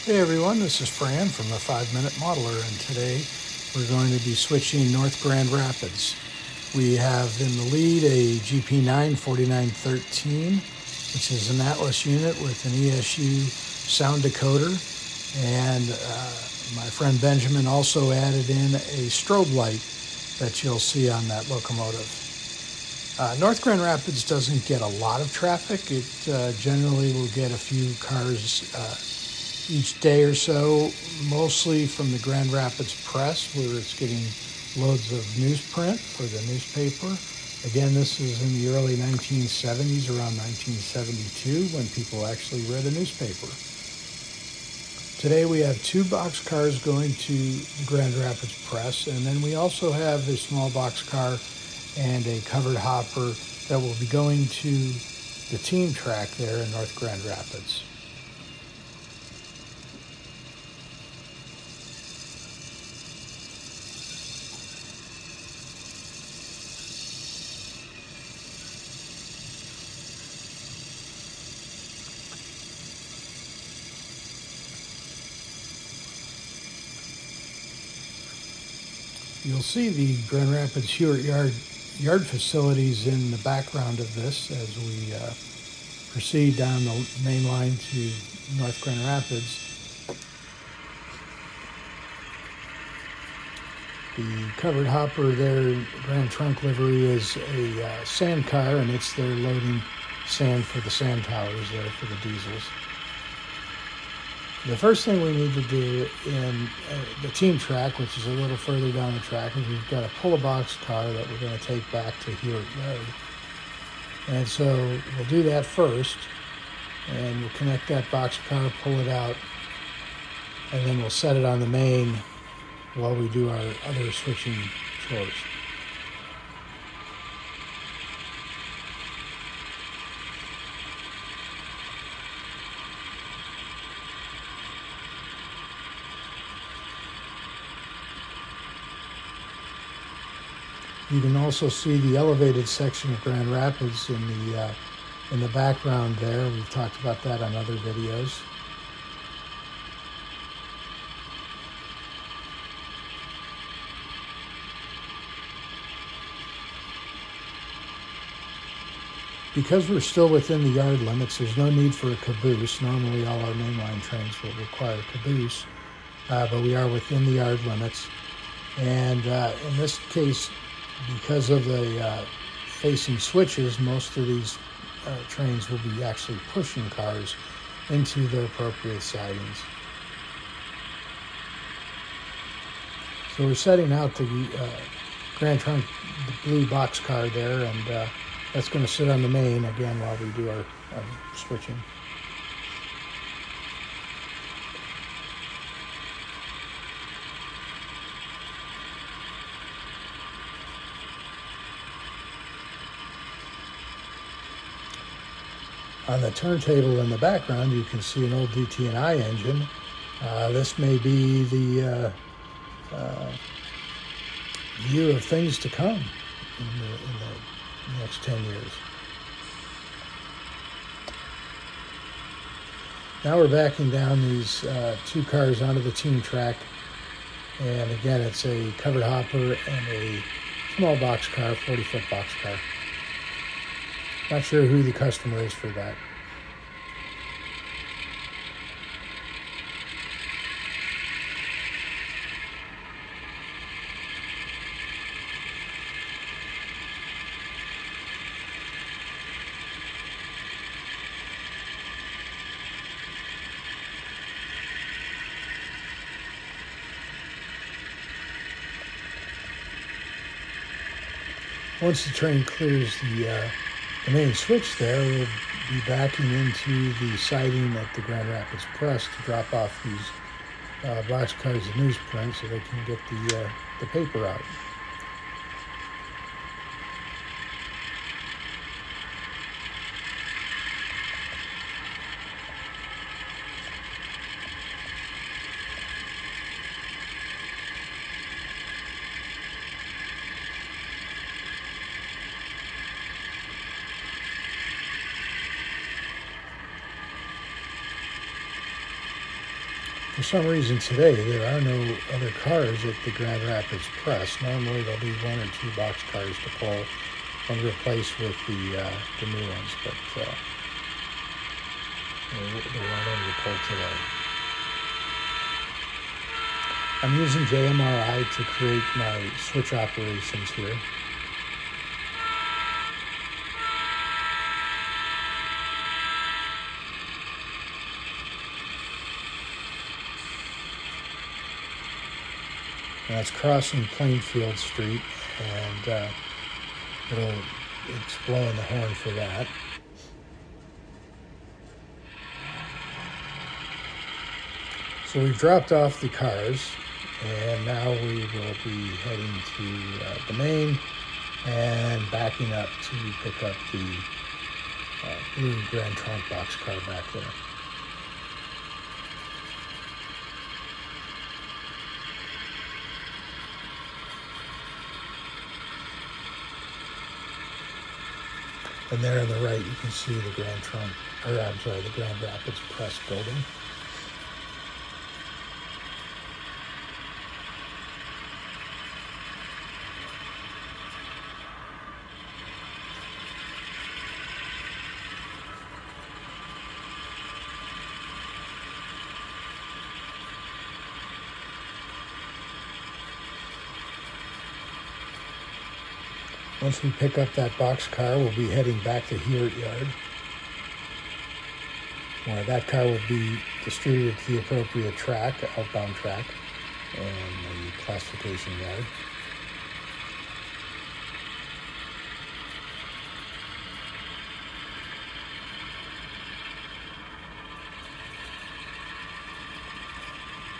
Hey everyone, this is Fran from the 5-Minute Modeler, and today we're going to be switching North Grand Rapids. We have in the lead a GP9 4913, which is an Atlas unit with an ESU sound decoder, and my friend Benjamin also added in a strobe light that you'll see on that locomotive. North Grand Rapids doesn't get a lot of traffic. It generally will get a few cars each day or so, mostly from the Grand Rapids Press, where it's getting loads of newsprint for the newspaper. Again, this is in the early 1970s, around 1972, when people actually read a newspaper. Today we have 2 boxcars going to the Grand Rapids Press, and then we also have a small boxcar and a covered hopper that will be going to the team track there in North Grand Rapids. You'll see the Grand Rapids Hewitt yard facilities in the background of this as we proceed down the main line to North Grand Rapids. The covered hopper there, Grand Trunk livery, is a sand car, and it's there loading sand for the sand towers there for the diesels. The first thing we need to do in the team track, which is a little further down the track, is we've got to pull a box car that we're going to take back to Hewitt Yard. And so we'll do that first, and we'll connect that box car, pull it out, and then we'll set it on the main while we do our other switching chores. You can also see the elevated section of Grand Rapids in the background there. We've talked about that on other videos. Because we're still within the yard limits, there's no need for a caboose. Normally all our mainline trains will require a caboose, but we are within the yard limits. And in this case, because of the facing switches, most of these trains will be actually pushing cars into their appropriate sidings. So we're setting out the Grand Trunk, the blue box car there, and that's going to sit on the main again while we do our switching. On the turntable in the background, you can see an old GR&I engine. This may be the view of things to come in the next 10 years. Now we're backing down these 2 cars onto the team track, and again it's a covered hopper and a small box car, 40-foot box car. Not sure who the customer is for that. Once the train clears the main switch there, we'll be backing into the siding at the Grand Rapids Press to drop off these boxcars of newsprint so they can get the paper out. For some reason today, there are no other cars at the Grand Rapids Press. Normally there'll be 1 or 2 box cars to pull and replace with the new ones, but there weren't any to pull today. I'm using GR&I to create my switch operations here. And that's crossing Plainfield Street, and it's blowing the horn for that. So we've dropped off the cars, and now we will be heading to the main and backing up to pick up the blue Grand Trunk boxcar back there. And there on the right, you can see the the Grand Rapids Press building. Once we pick up that boxcar, we'll be heading back to Hewitt Yard, where that car will be distributed to the appropriate track, outbound track, and the classification yard.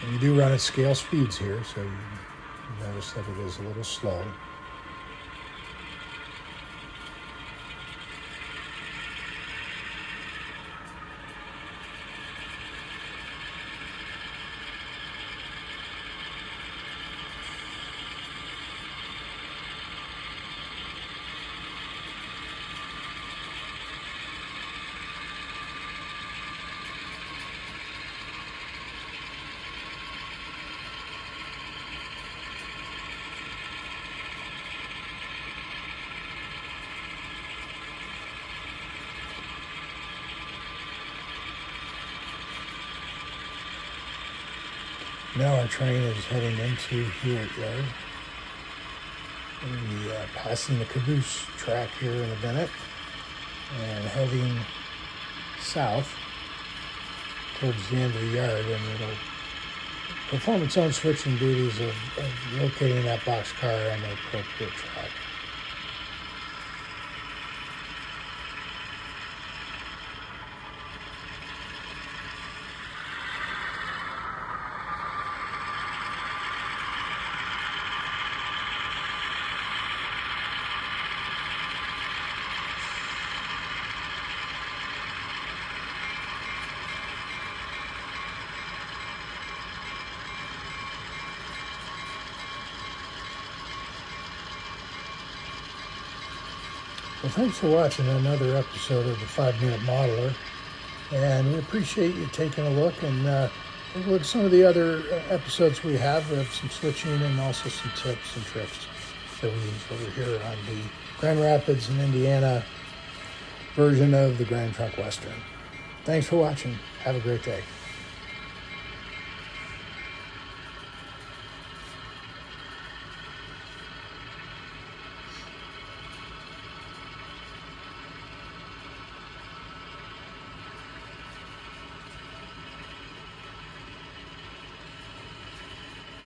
And we do run at scale speeds here, so you notice that it is a little slow. Now our train is heading into Hewitt Yard. We'll be passing the caboose track here in a minute and heading south towards the end of the yard, and it'll perform its own switching duties of locating that boxcar on the appropriate track. Well, thanks for watching another episode of the 5-Minute Modeler, and we appreciate you taking a look and take a look at some of the other episodes we have of some switching and also some tips and tricks that we use over here on the Grand Rapids and Indiana version of the Grand Trunk Western. Thanks for watching. Have a great day.